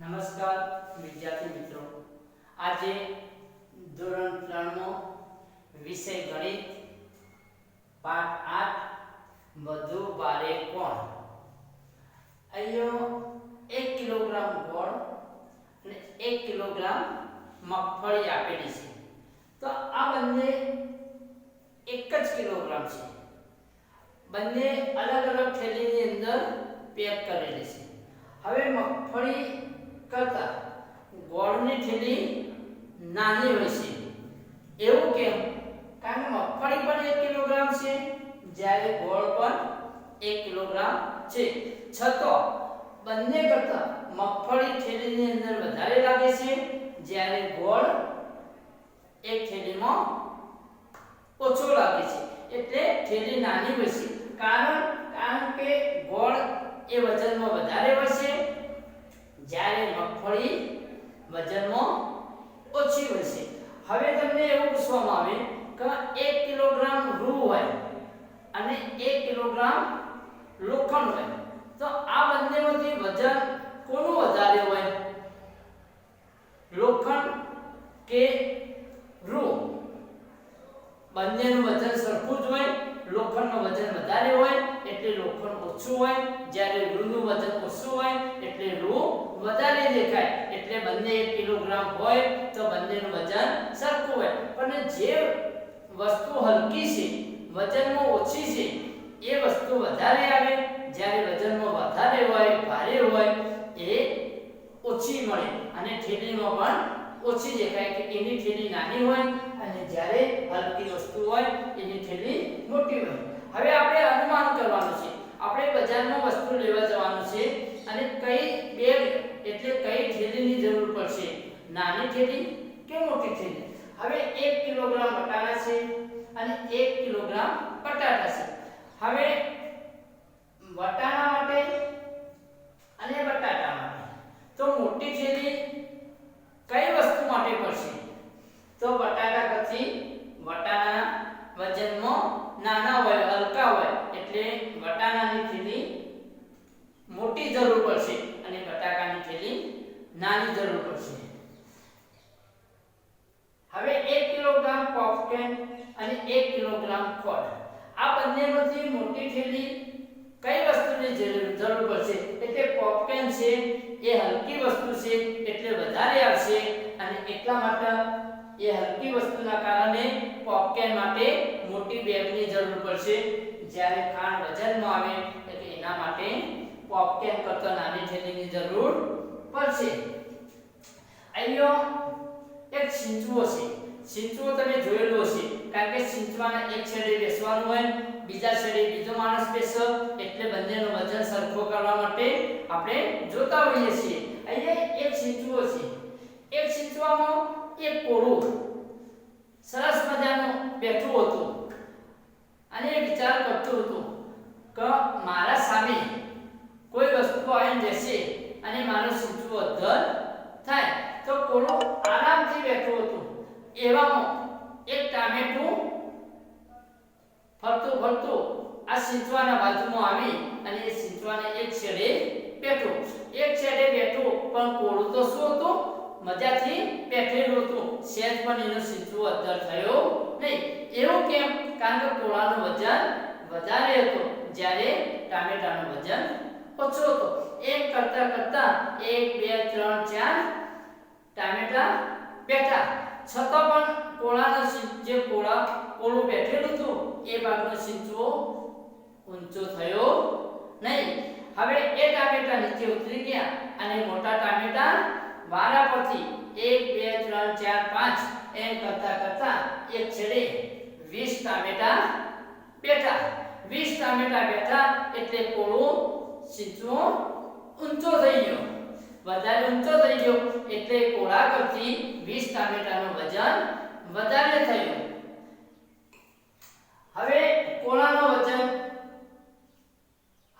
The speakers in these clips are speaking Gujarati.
નમસ્કાર વિદ્યાર્થી મિત્રો, આજે ધોરણ 3 નો વિષય ગણિત પાઠ 8 વધુ ભારે કોણ. અહીંયા 1 કિલોગ્રામ ગોળ અને 1 કિલોગ્રામ મગફળી આપેલી છે. તો આ બંને એક જ કિલોગ્રામ છે. બંને અલગ અલગ થેલીની અંદર પેક કરેલી છે. હવે મગફળી કરતા ગોળની થેલી નાની હોય છે. એવું કેમ? કારણ કે મગફળી પણ 1 કિલોગ્રામ છે, જ્યારે ગોળ પણ 1 કિલોગ્રામ છે. છતાં બંને કરતા મગફળી થેલીની અંદર વધારે લાગે છે, જ્યારે ગોળ એક થેલીમાં ઓછો લાગે છે. એટલે થેલી નાની હોય છે. કારણ કે ગોળ એ વજનમાં વધારે હોય છે, જ્યારે મગફળી વજનમાં ઓછી હોય છે. હવે તમને એવું પૂછવામાં આવે કે 1 કિલોગ્રામ રૂ હોય અને 1 કિલોગ્રામ લોખંડ હોય, તો આ બંનેમાંથી વજન કોનું વધારે હોય? લોખંડ કે રૂ? બંનેનું વજન સરખું જ હોય. લોખંડનું વજન વધારે હોય એટલે લોખંડ ઓછું હોય, જ્યારે રૂનું વજન ઓછું હોય એટલે રૂ વધારે દેખાય. એટલે બંને 1 કિલોગ્રામ હોય તો બંનેનું વજન સરખું હોય. પણ જે વસ્તુ હલકી છે, વજનમાં ઓછી છે, એ વસ્તુ વધારે આવે, જ્યારે વજનમાં વધારે હોય, ભારે હોય, એ ઓછી મળે અને થેલીમાં પણ ઓછી દેખાય કે એની થેલી નાની હોય અને જ્યારે હલકી વસ્તુ હોય એની થેલી મોટી હોય. હવે આપણે અનુમાન કરવાનું છે. આપણે બજારમાં વસ્તુ લેવા જવાનું છે અને કઈ બેગ એટલે કઈ થેલીની જરૂર પડશે, નાની થેલી કે મોટી થેલી? હવે 1 કિલોગ્રામ વટાણા છે અને 1 કિલોગ્રામ બટાટા છે. હવે વટાણા માટે અને બટાટા માટે તો મોટી થેલી કઈ વસ્તુ માટે પડશે? તો બટાટા પછી વટાણા વજનમાં નાના હોય, હલકા હોય, એટલે વટાણાની થેલી મોટી જરૂર પડશે અને બટાકાની થેલી નાની જરૂર પડશે. હવે 1 કિલોગ્રામ પોપકેન અને 1 કિલોગ્રામ ખોળ, આ બંનેમાંથી મોટી થેલી કઈ વસ્તુની જરૂર પડશે? એટલે પોપકેન છે એ હલકી વસ્તુ છે એટલે વધારે આવશે અને એટલા માટે એ હલકી વસ્તુના કારણે પોપકેન માટે મોટી બેગની જરૂર પડશે, જ્યારે ખાંડ વજનમાં આવે એટલે એના માટે પોપકેન કરતા નાની થેલીની જરૂર પડશે. અહીંયા એક સિંચવો છે. સિંચવો તમે જોયેલો હશે, કારણ કે સિંચવાના એક છેડે બેસવાનું હોય, બીજા છેડે બીજો માણસ બેસે, એટલે બંનેનું વજન સરખો કરવા માટે આપણે જોતા હોઈએ છીએ. અહીંયા એક સિંચવો છે. એક સિંચવામાં એક કોળું સરસ મજાનું બેઠું હતું અને વિચાર કરતું હતું કે મારા સામે કોઈ વસ્તુ આવીને બેસે અને મારું સિંચવું અદ્ધર થાય. તો કોળું આરામથી બેઠું હતું. એવામાં એક ટામેટું ફરતું ફરતું આ સિંચવાના બાજુમાં આવી અને એ સિંચવાના એક છેડે બેઠું. એક છેડે બેઠું પણ કોળું તો શું હતું? મજાથી બેઠેલું હતું. સહેજ પણ એનો સિંચવો અદ્ધર થયો નહીં. એવું કેમ? કારણ કે કોળાનું વજન વધારે હતું, જ્યારે ટામેટાનું વજન ઓછું હતું. એમ કરતા કરતા 1 2 3 4 ટામેટા બેઠા. છતાં પણ કોળાનો જે કોળું બેઠેલું હતું એ ભાગનો સિંચવો ઊંચો થયો નહીં. હવે એ ટામેટા નીચે ઉતરી ગયા અને મોટા ટામેટા વારા પરથી 1 2 3 4 5 એમ કરતા કરતા એક છેડે 20 ટામેટા બેઠા. 20 ટામેટા બેઠા એટલે કોળું સિંચવો ઊંચો થઈ ગયો. વધારે ઊંચો થઈ ગયો એટલે કોળા કરતી 20 ટામેટાનું વજન વધારે થયું. હવે કોળાનો વજન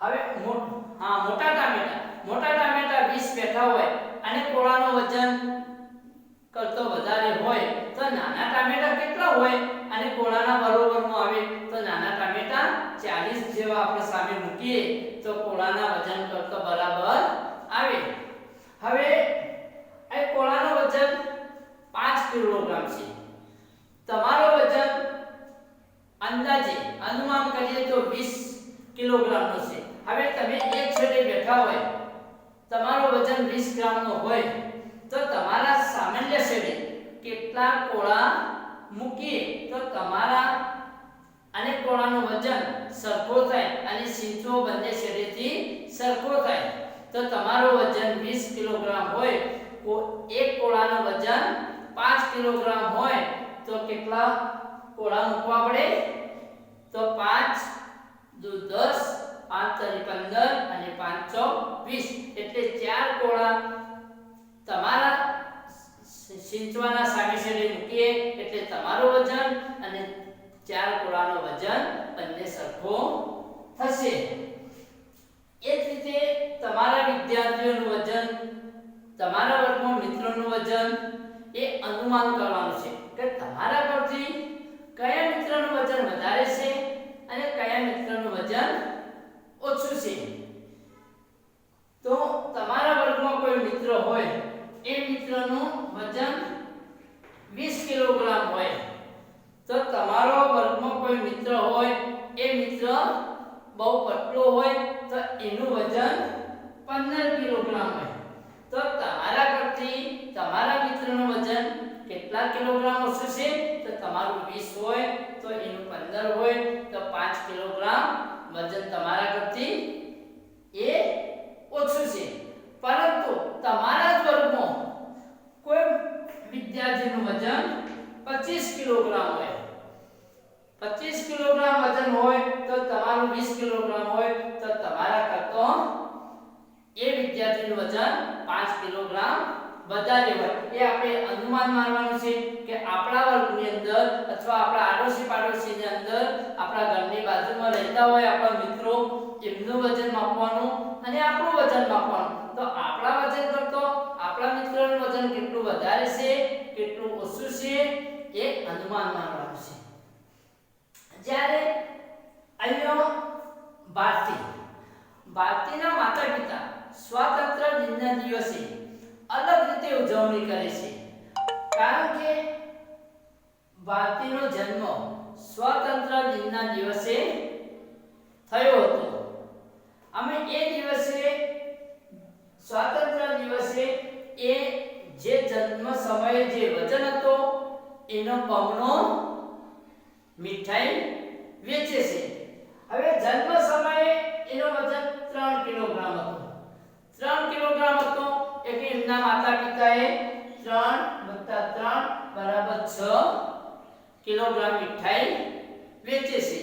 હવે મોટા ટામેટા 20 બેઠા હોય અને કોળાનો વજન કરતો વધારે હોય તો નાના ટામેટા કેટલા હોય અને કોળાના બરોબરમાં આવે તો નાના ટામેટા 40 જેવા આપણે સામે મૂકીએ તો કોળાના વજન કરતો બરાબર આવે. હવે વજન 20 ગ્રામનો હોય તો તમારા સામાન્ય છેડે કેટલા કોળા મૂકીએ તો તમારા અને કોળાનું વજન સરખો થાય અને સીંચો બંને છેડેથી સરખો થાય તો તમારું વજન 20 કિલોગ્રામ હોય એક કોળાનું વજન 5 કિલોગ્રામ હોય તો કેટલા કોળા મૂકવા પડે તો 5 દુ 10 5 તરી 15 અને 5 ચોક 20 એટલે 4 કોળા તમારા સિંચવાના સામે છેડે મૂકીએ એટલે તમારું વજન અને 4 કોળાનો વજન બંને સરખો થશે એ જ રીતે તમારા વિદ્યાર્થીઓનું વજન તમારા વર્ગમાં મિત્રોનું વજન એ અનુમાન કરવાનું છે કે તમારા પરથી કયા મિત્રનું વજન વધારે છે અને કયા મિત્રનું વજન ઓછું છે તો તમારા વર્ગમાં કોઈ મિત્ર હોય એ મિત્રનું વજન 20 કિલોગ્રામ હોય તો તમારો વર્ગમાં કોઈ મિત્ર હોય એ મિત્ર બહુ પતલો હોય તો એનું વજન 15 કિલોગ્રામ હોય તો તમારા કરતી તમારા મિત્રનું વજન કેટલા કિલોગ્રામ ઓછું છે તો તમારું 20 હોય તો એનું 15 હોય તો 5 કિલોગ્રામ વજન તમારા કરતી એ ઓછું છે પરંતુ તમારા જ વર્ગમાં કોઈ વિદ્યાર્થીનું વજન 25 કિલોગ્રામ હોય 25 કિલોગ્રામ વજન હોય તો તમારું 20 કિલોગ્રામ હોય તો તમારા કરતો એ વિદ્યાર્થીનું વજન 5 કિલોગ્રામ વધારે હોય એ આપણે અનુમાન મારવાનું છે કે આપણા વર્ગની અંદર અથવા આપણા આડોશી પાડોશીની અંદર આપણા ઘરની બાજુમાં રહેતા હોય આપણા મિત્રો એમનું વજન માપવાનું અને આપણું વજન માપવાનું તો આપણા વજન કરતો આપણા મિત્રોનું વજન કેટલું વધારે છે કેટલું ઓછું છે એ અનુમાન મારવાનું છે જ્યારે અહીંયા ભારતીના માતા-પિતા સ્વાતંત્ર્ય દિનના દિવસે અલગ રીતે ઉજવણી કરે છે કારણ કે ભારતીનો જન્મ સ્વાતંત્ર્ય દિનના દિવસે થયો હતો અમે એ દિવસે સ્વાતંત્ર્ય દિવસે એ જે જન્મ સમયે જે વજન હતો એનો બમણો મીઠાઈ વેચે છે હવે જન્મ સમયે એનો વજન 3 કિલોગ્રામ હતો 3 કિલોગ્રામ હતો એટલે એમના માતા-પિતાએ 3 + 3 = 6 કિલોગ્રામ મીઠાઈ વેચે છે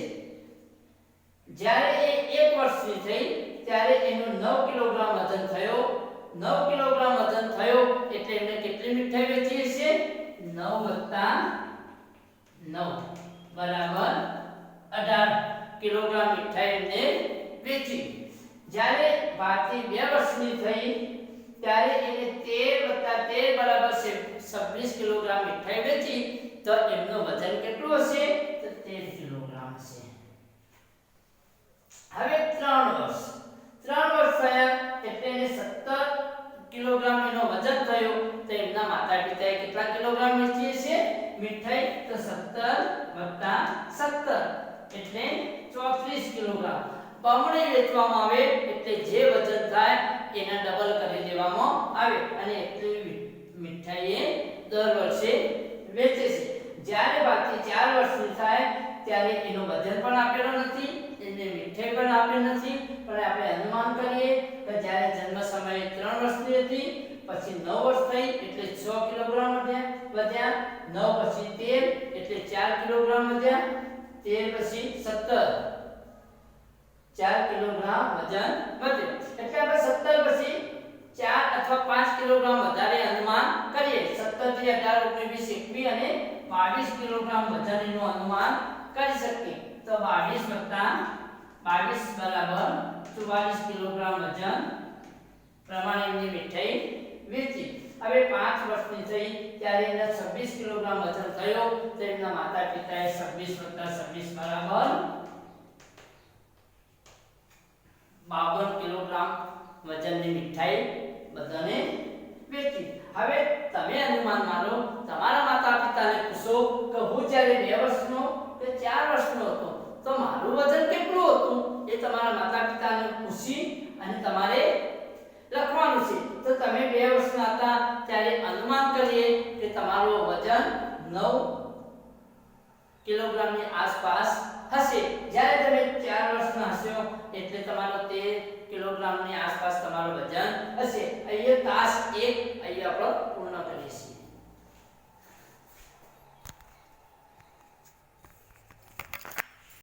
જ્યારે એ 1 વર્ષની થઈ ત્યારે એનો 9 કિલોગ્રામ વજન થયો 9 કિલોગ્રામ વજન થયો એટલે એમને કેટલી મીઠાઈ વેચી છે 9 + 9 = 18 કિલોગ્રામ મીઠાઈ એમને વેચી જ્યારે ભારતી 2 વર્ષની થઈ ત્યારે એને 13 + 13 = 26 કિલોગ્રામ મીઠાઈ વેચી તો એમનું વજન કેટલું હશે તો 13 કિલોગ્રામ હશે હવે 3 વર્ષ થયા એટલે એને 17 કિલોગ્રામ એનો વજન થયો તો એમના માતા-પિતાએ કેટલા કિલોગ્રામ વેચી છે મીઠાઈ તો 17 + 17 એટલે 34 કિલોગ્રામ બમણી વેચવામાં આવે એટલે જે વજન થાય એના ડબલ કરી દેવામાં આવે અને એટલી મીઠાઈ એ દર વર્ષે વેચે છે જ્યારે બાકી 4 વર્ષની થાય ત્યારે એનો વજન પણ આપેલો નથી એને મીઠાઈ પણ આપેલ નથી પણ આપણે અનુમાન કરીએ કે જ્યારે જન્મ સમયે 3 વર્ષની હતી પછી 9 વર્ષ થઈ એટલે 6 કિલોગ્રામ વધ્યા 9 પછી 13 એટલે 4 કિલોગ્રામ વધ્યા 13 પછી 17 4 કિલોગ્રામ વજન વધ્યું એટલે આપણે 17 પછી 4 અથવા 5 કિલોગ્રામ વધારે અનુમાન કરીએ 17 થી 18 19 20 21 અને 22 કિલોગ્રામ વજનનું અનુમાન કરી શકીએ તો 22 + 22 = 44 કિલોગ્રામ વજન પ્રમાણે એમની મીઠાઈ વેચી હવે 5 વર્ષની થઈ ત્યારે એને 26 કિલોગ્રામ વજન થયો તો એમના માતા-પિતાએ 26 + 26 = 52 કિલોગ્રામ વજનની મીઠાઈ બધાને વેચી હવે તમે અનુમાન મારો તમારા માતા-પિતાને પૂછો કે હું જ્યારે 2 વર્ષનો કે 4 વર્ષનો હતો તો મારું વજન કેટલું હતું એ તમારા માતા-પિતાને પૂછી અને તમારે લખવાનું છે તો વજન 9 કિલોગ્રામની આસપાસ હશે. જ્યારે તમે 4 વર્ષના હશો એટલે તમારો 13 કિલોગ્રામની આસપાસ તમારું વજન હશે. અહીંયા તાસ 1, અહીંયા આપણો